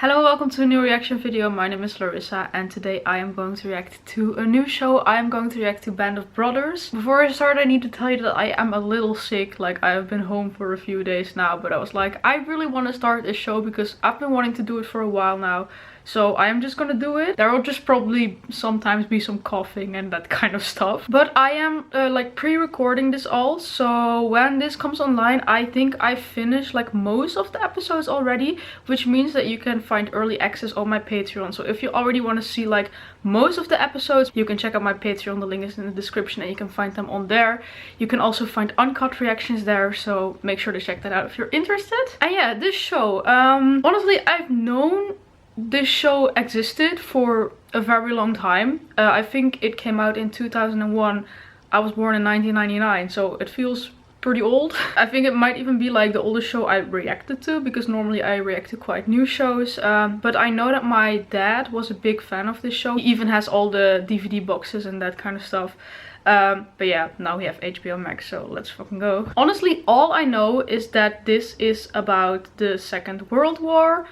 Hello, welcome to a new reaction video. My name is Larissa and today I am going to react to a new show. I am going to react to Band of Brothers. Before I start, I need to tell you that I am a little sick. Like, I have been home for a few days now, but I was like, I really want to start this show because I've been wanting to do it for a while now. So I am just gonna do it. There will just probably sometimes be some coughing and that kind of stuff. But I am like pre-recording this all. So when this comes online, I think I finished like most of the episodes already. Which means that you can find early access on my Patreon. So if you already want to see like most of the episodes, you can check out my Patreon. The link is in the description and you can find them on there. You can also find uncut reactions there. So make sure to check that out if you're interested. And yeah, this show. Honestly, I've known this show existed for a very long time. I think it came out in 2001. I was born in 1999, so it feels pretty old. I think it might even be like the oldest show I reacted to, because normally I react to quite new shows. But I know that my dad was a big fan of this show. He even has all the DVD boxes and that kind of stuff. But yeah, now we have HBO Max, so let's fucking go. Honestly, all I know is that this is about the Second World War.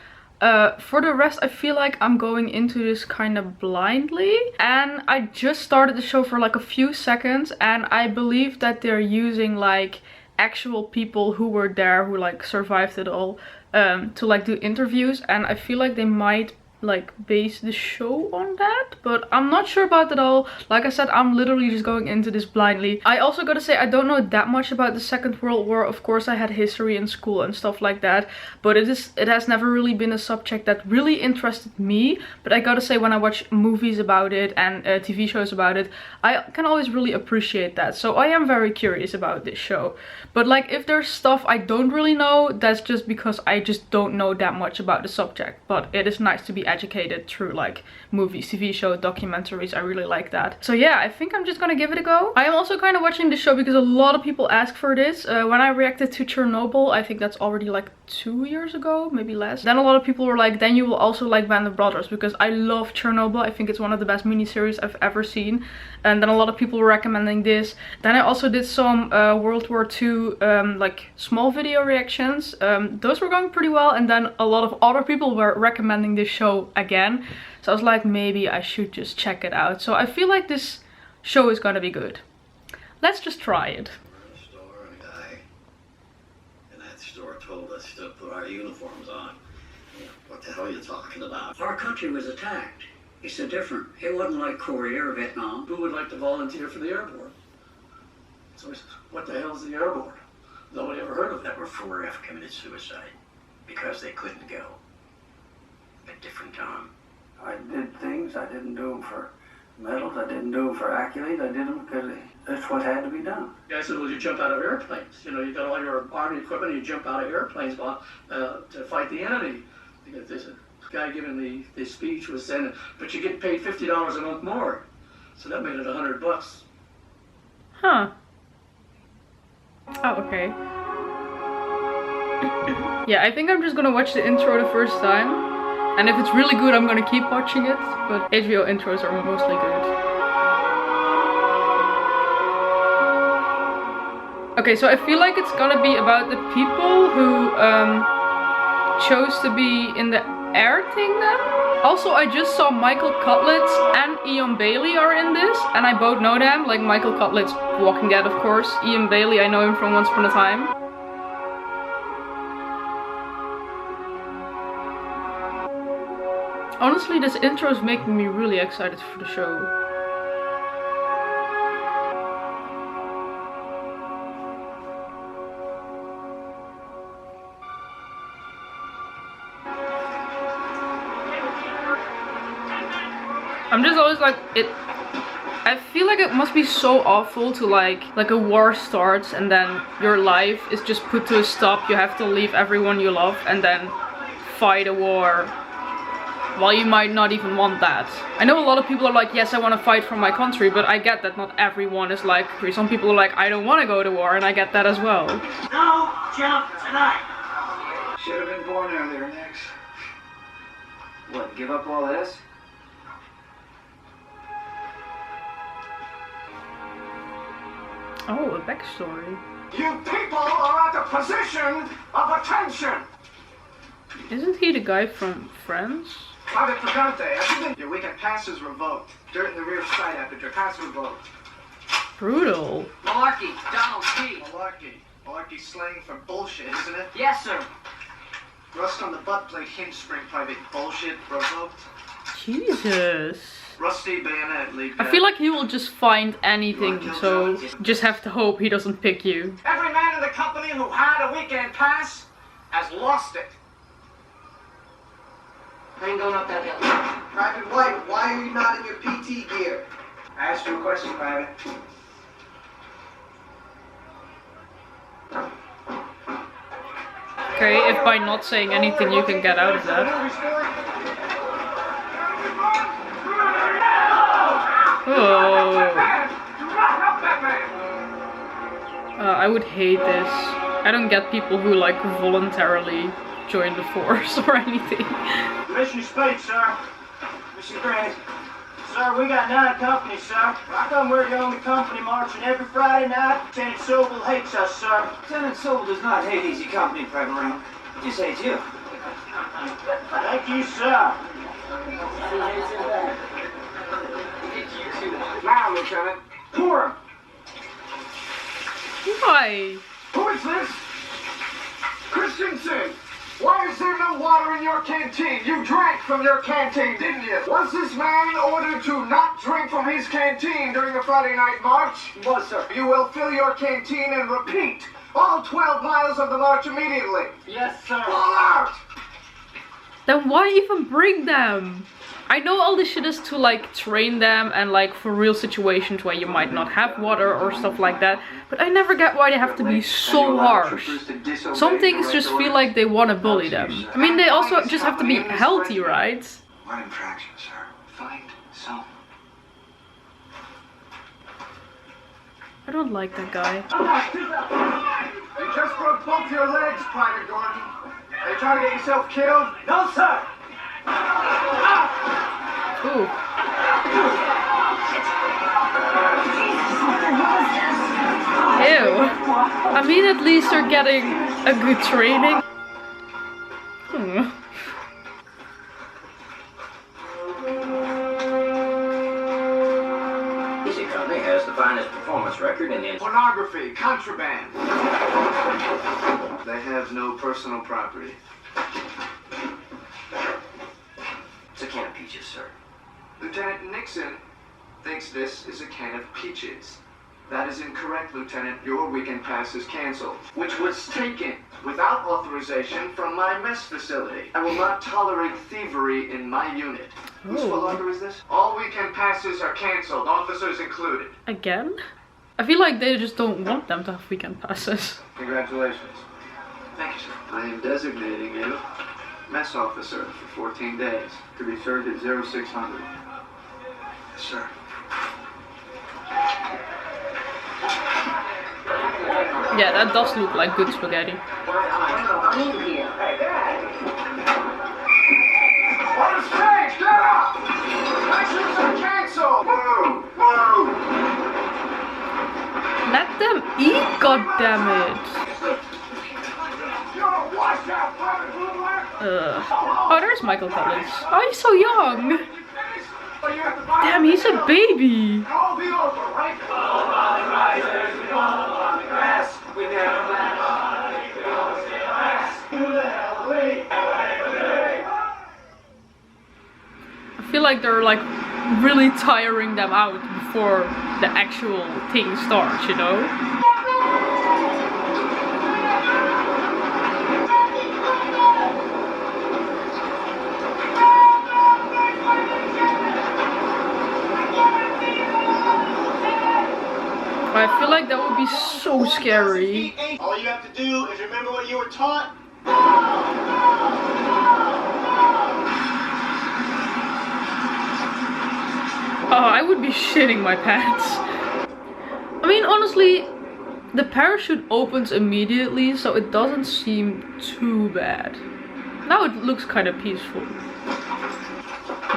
For the rest, I feel like I'm going into this kind of blindly. And I just started the show for like a few seconds. And I believe that they're using like actual people who were there, who like survived it all, to like do interviews. And I feel like they might like base the show on that, but I'm not sure about that all. Like I said, I'm literally just going into this blindly. I also gotta say, I don't know that much about the Second World War. Of course, I had history in school and stuff like that, but it has never really been a subject that really interested me. But I gotta say, when I watch movies about it and TV shows about it, I can always really appreciate that. So I am very curious about this show. But like, if there's stuff I don't really know, that's just because I just don't know that much about the subject. But it is nice to be educated through like movies, TV shows, documentaries. I really like that. So yeah, I think I'm just gonna give it a go. I am also kind of watching this show because a lot of people ask for this. When I reacted to Chernobyl, I think that's already like 2 years ago, maybe less. Then a lot of people were like, then you will also like Band of Brothers, because I love Chernobyl. I think it's one of the best miniseries I've ever seen. And then a lot of people were recommending this. Then I also did some World War II like small video reactions. Those were going pretty well. And then a lot of other people were recommending this show again. So I was like, maybe I should just check it out. So I feel like this show is gonna be good. Let's just try it. Told us to put our uniforms on. You know, what the hell are you talking about? Our country was attacked. It's a different. It wasn't like Korea or Vietnam. Who would like to volunteer for the airborne? So what the hell's the airborne? Nobody ever heard of that. Were 4F committed suicide because they couldn't go. At different time. I did things. I didn't do them for medals. I didn't do them for accolades. I did them because that's what had to be done. The guy said, well, you jump out of airplanes. You know, you got all your army equipment, you jump out of airplanes to fight the enemy. Because this guy giving the speech was saying, but you get paid $50 a month more. So that made it $100. Huh. Oh, okay. Yeah, I think I'm just gonna watch the intro the first time. And if it's really good, I'm gonna keep watching it. But HBO intros are mostly good. Okay, so I feel like it's gonna be about the people who chose to be in the air thing then. Also, I just saw Michael Cutlitz and Ian Bailey are in this, and I both know them. Like Michael Cutlitz, Walking Dead, of course. Ian Bailey, I know him from Once Upon a Time. Honestly, this intro is making me really excited for the show. I'm just always like, I feel like it must be so awful to like a war starts and then your life is just put to a stop. You have to leave everyone you love and then fight a war. Well, you might not even want that. I know a lot of people are like, yes, I want to fight for my country, but I get that not everyone is like, some people are like, I don't want to go to war, and I get that as well. No jump tonight. Should have been born earlier, Nix. What, give up all this? Oh, a backstory. You people are at a position of attention. Isn't he the guy from France? Private Picante, your weekend pass is revoked. Dirt in the rear sight after your pass revoked. Brutal. Malarkey, Donald P. Malarkey. Malarkey slang for bullshit, isn't it? Yes, sir. Rust on the butt plate hinge spring private bullshit revoked. Jesus. Rusty bayonet leak. I feel like he will just find anything, so just have to hope he doesn't pick you. Every man in the company who had a weekend pass has lost it. I ain't going up that hill. Private White, why are you not in your PT gear? I asked you a question, Private. Okay, if by not saying anything you can get out of that. Oh. I would hate this. I don't get people who like voluntarily join the force or anything. Mission speech, sir. Mission granted. Sir, we got 9 companies, sir. How come we're the only company marching every Friday night? Lieutenant Sobel hates us, sir. Lieutenant Sobel does not hate Easy Company, Private Round. He just hates you. Thank you, sir. Now, Lieutenant, pour him. Why? Who is this? Christensen. Why is there no water in your canteen? You drank from your canteen, didn't you? Was this man ordered to not drink from his canteen during the Friday night march? He was, sir. You will fill your canteen and repeat all 12 miles of the march immediately. Yes, sir. All out! Then why even bring them? I know all this shit is to like train them and like for real situations where you might not have water or stuff like that, but I never get why they have to be so harsh. Some things just feel like they want to bully them. I mean, they also just have to be healthy, right? One infraction, sir. Find some. I don't like that guy. You just broke both your legs, Private Gordon. Are you trying to get yourself killed? No, sir! Ooh. Ew. I mean, at least they're getting a good training. Easy Company has the finest performance record in the... Pornography, contraband. They have no personal property. It's a can of peaches, sir. Lieutenant Nixon thinks this is a can of peaches. That is incorrect, Lieutenant. Your weekend pass is canceled, which was taken without authorization from my mess facility. I will not tolerate thievery in my unit. Whose full order is this? All weekend passes are canceled, officers included. Again? I feel like they just don't want them to have weekend passes. Congratulations. Thank you, sir. I am designating you mess officer for 14 days to be served at 0600. Yes, sir. Yeah, that does look like good spaghetti. What is Page? Get up! Actions are canceled! Move! Move! Let them eat, goddammit! Watch out, Private Bullock! Oh, there's Michael Collins. Oh, he's so young! Damn, he's a baby! All be over, right? All the risers, we all on the grass. We never let on, we always get last. Who the hell are we? I feel like they're like really tiring them out before the actual thing starts, you know? I feel like that would be so scary. All you have to do is remember what you were taught. Oh, I would be shitting my pants. I mean, honestly, the parachute opens immediately, so it doesn't seem too bad. Now it looks kind of peaceful.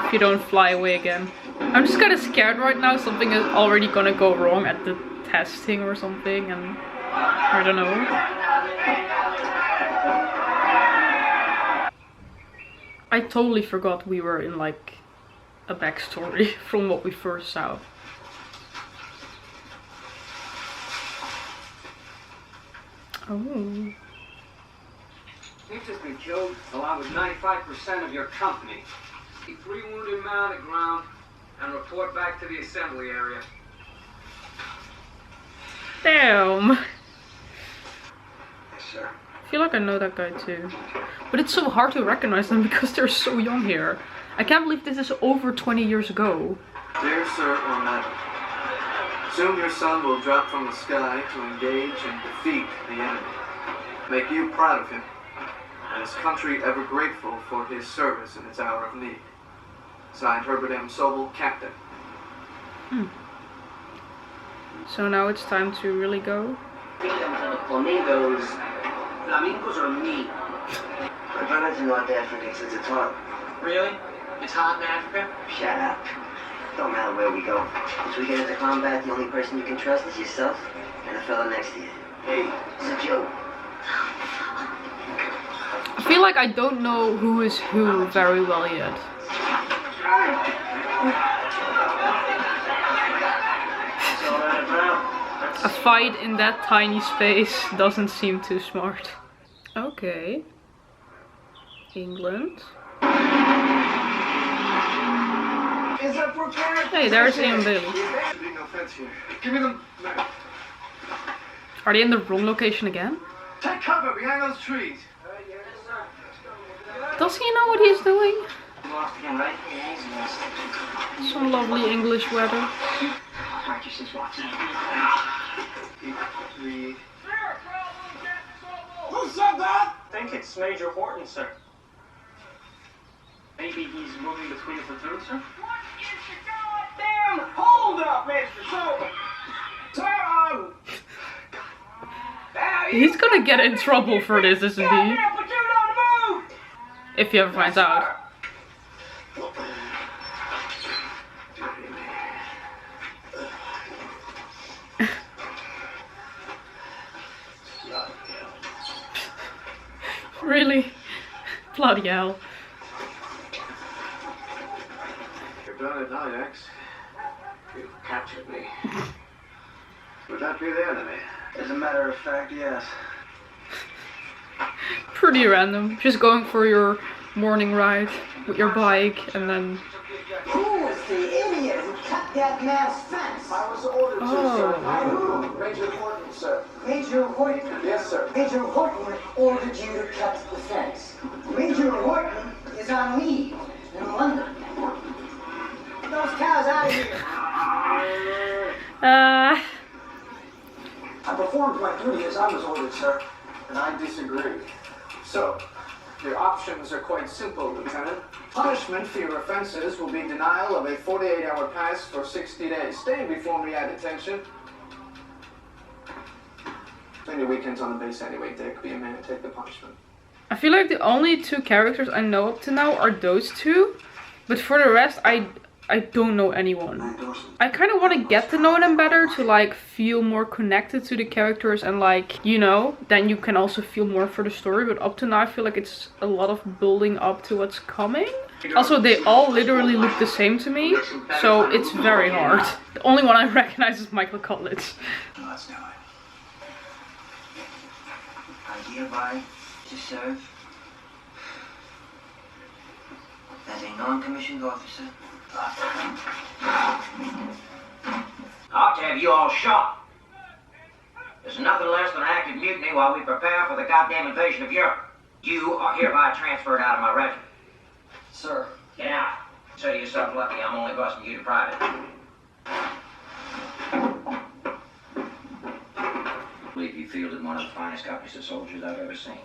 If you don't fly away again. I'm just kind of scared right now something is already gonna go wrong at the testing or something, and I don't know. I totally forgot we were in like a backstory from what we first saw. Oh. You've just been killed along with 95% of your company. 3 wounded men on the ground and report back to the assembly area. Damn. Yes, sir. I feel like I know that guy too. But it's so hard to recognize them because they're so young here. I can't believe this is over 20 years ago. Dear Sir or Madam, soon your son will drop from the sky to engage and defeat the enemy. Make you proud of him, and his country ever grateful for his service in its hour of need. Signed, Herbert M. Sobel, Captain. So now it's time to really go. Freedom to the flamingos. Flamingos are meat. My brother's in North Africa since it's hot. Really? It's hot in Africa? Shut up. Don't matter where we go. Once we get into combat, the only person you can trust is yourself and the fella next to you. Hey, it's a joke. I feel like I don't know who is who very well yet. A fight in that tiny space doesn't seem too smart. Okay. England. Hey, there's Ian Bailey. Give me them. Are they in the wrong location again? Take cover behind those trees. Does he know what he's doing? Lost again, right? Some lovely English weather. Practice is watching. Who said that? I think it's Major Horton, sir. Maybe he's moving between the platoons, sir? What is the goddamn hold up, Mr. Sobel? Sir, He's gonna get in trouble for this, isn't he? goddamn platoon on the move! If he ever finds out. Really? Bloody hell. You're done at night, X. You've captured me. Would that be the enemy? As a matter of fact, yes. Pretty random. Just going for your morning ride with your bike and then... Who was the idiot who cut that man's fence? I was ordered to, sir. By who? Major Horton, sir. Major Horton? Yes, sir. Major Horton ordered you to cut the fence. Major Horton is on leave in London. Get those cows out of here. I performed my duty as I was ordered, sir, and I disagree. So, your options are quite simple, Lieutenant. Punishment for your offenses will be denial of a 48-hour pass for 60 days. Stay before me at detention. Spend your weekends on the base anyway, Dick. Be a man and take the punishment. I feel like the only two characters I know up to now are those two. But for the rest, I don't know anyone. I kind of want to get to know them better to like feel more connected to the characters and like, you know, then you can also feel more for the story. But up to now I feel like it's a lot of building up to what's coming. Also, they all literally look the same to me, so it's very hard. The only one I recognize is Michael Collins. Let's do it. I hereby to serve as a non-commissioned officer. Ought to have you all shot. There's nothing less than an active mutiny while we prepare for the goddamn invasion of Europe. You are hereby transferred out of my regiment. Sir. Get out. Consider yourself lucky I'm only busting you to private. I believe you fielded one of the finest copies of soldiers I've ever seen.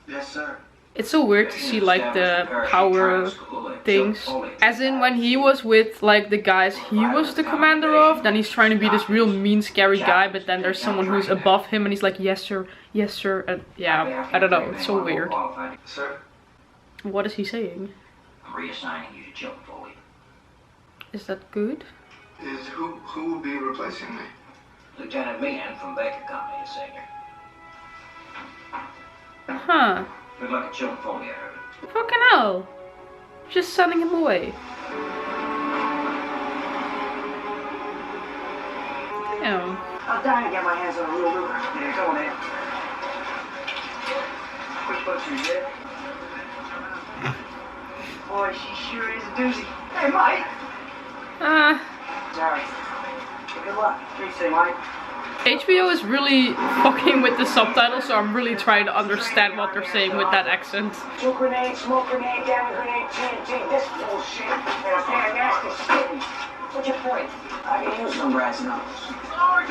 Yes, sir. It's so weird to see like the power things. As in when he was with like the guys he was the commander of, then he's trying to be this real mean scary guy, but then there's someone who's above him and he's like yes sir, and yeah, I don't know, it's so weird. Sir? What is he saying? I'm reassigning you to Chilton Foley. Is that good? Is who will be replacing me? Lieutenant Meehan from Baker Company is senior. Huh. Good luck at Chilton Foley, I heard. Fucking hell. Just sending him away. Damn. I'm dying to get my hands on a real Luger. Yeah, go on in. Quick butcher, yeah? Boy, she sure is a doozy. Hey, Mike! Sorry. Good luck. What do you say, Mike? HBO is really fucking with the subtitles, so I'm really trying to understand what they're saying with that accent. Smoke grenade, down grenade, TNT, this bullshit. And nasty spitting. What's your point? I can use some brass knuckles. Sorry,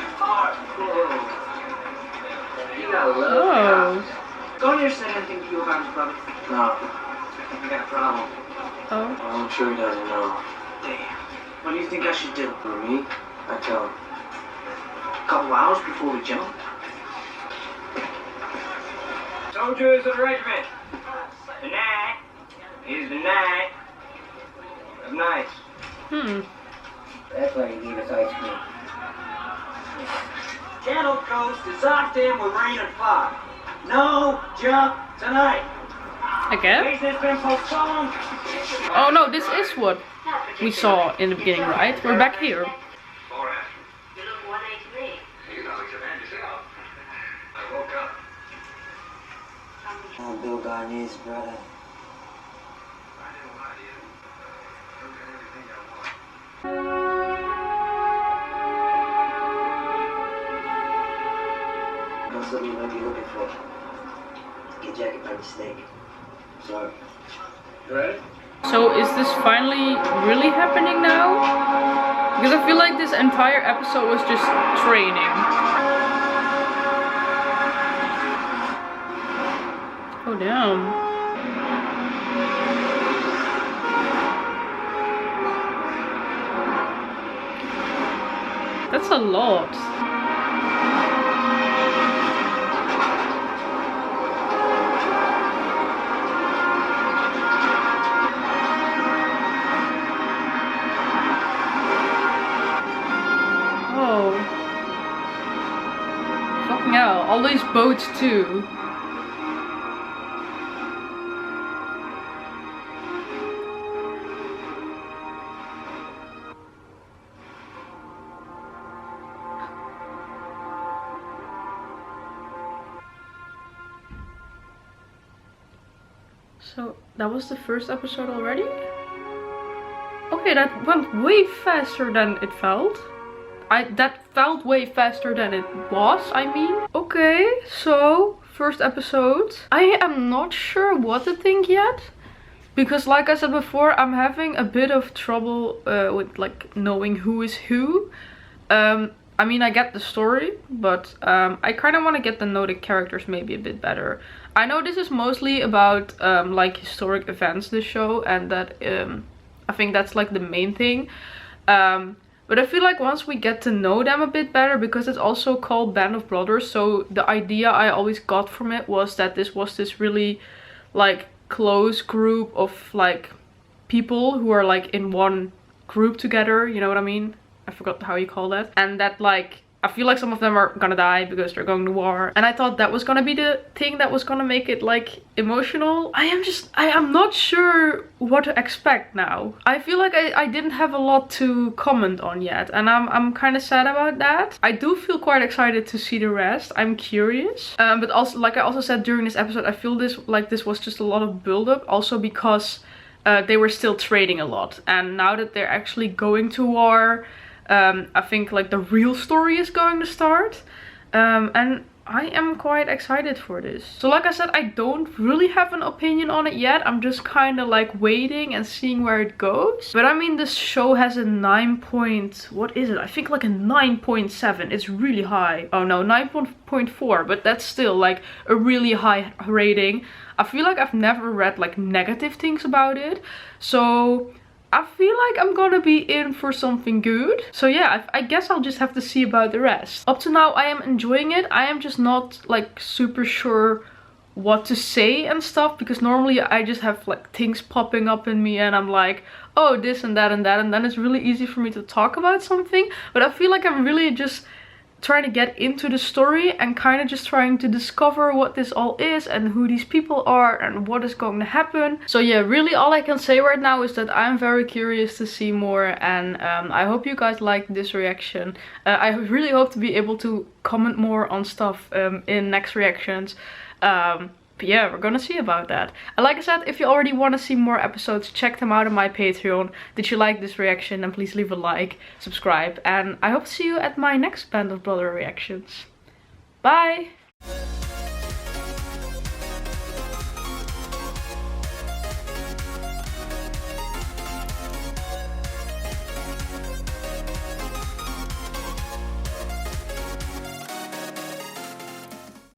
You got a little Oh. Gardner said anything to you about his brother? No. I think we got a problem. Oh. I'm sure he doesn't know. Damn. What do you think I should do? For me, I tell him. A couple hours before we jump? Soldiers of the regiment, tonight is the night of nights. That's why he gave us ice cream. Cattle Coast is locked in with rain and fog. No jump tonight. Again? Case has been postponed. Oh no, this is what we saw in the beginning, right? We're back here. You look 1A to me. You know, command yourself. I woke up. I'm Bill Garnier's brother. I didn't lie to you. I'll get everything I want. That's what you might be looking for. Get jacket by mistake. Sorry. You ready? So is this finally really happening now? Because I feel like this entire episode was just training. Oh damn. That's a lot. Oh. Fucking hell, all these boats too. So that was the first episode already? Okay, that went way faster than it felt. That felt way faster than it was, I mean. Okay, so first episode. I am not sure what to think yet. Because like I said before, I'm having a bit of trouble with like knowing who is who. I mean, I get the story, but I kind of want to get to know the characters maybe a bit better. I know this is mostly about like historic events, this show, and that I think that's like the main thing. But I feel like once we get to know them a bit better, because it's also called Band of Brothers, so the idea I always got from it was that this was this really like close group of like people who are like in one group together, you know what I mean? I forgot how you call that. And that like, I feel like some of them are gonna die because they're going to war. And I thought that was gonna be the thing that was gonna make it like emotional. I am not sure what to expect now. I feel like I didn't have a lot to comment on yet. And I'm kind of sad about that. I do feel quite excited to see the rest. I'm curious. But also, like I also said during this episode, I feel this was just a lot of build-up. Also because they were still training a lot. And now that they're actually going to war, I think like the real story is going to start, and I am quite excited for this. So like I said, I don't really have an opinion on it yet. I'm just kind of like waiting and seeing where it goes. But I mean, this show has a 9 point, what is it? I think like a 9.7. It's really high. Oh no, 9.4, but that's still like a really high rating. I feel like I've never read like negative things about it. So I feel like I'm gonna be in for something good. So yeah, I guess I'll just have to see about the rest. Up to now, I am enjoying it. I am just not like super sure what to say and stuff, because normally I just have like things popping up in me and I'm like, oh, this and that and that, and then it's really easy for me to talk about something. But I feel like I'm really just trying to get into the story and kind of just trying to discover what this all is and who these people are and what is going to happen. So yeah, really all I can say right now is that I'm very curious to see more, and I hope you guys liked this reaction. I really hope to be able to comment more on stuff in next reactions. But yeah, we're gonna see about that. And like I said, if you already want to see more episodes, check them out on my Patreon. Did you like this reaction? Then please leave a like, subscribe, and I hope to see you at my next Band of Brothers reactions. Bye!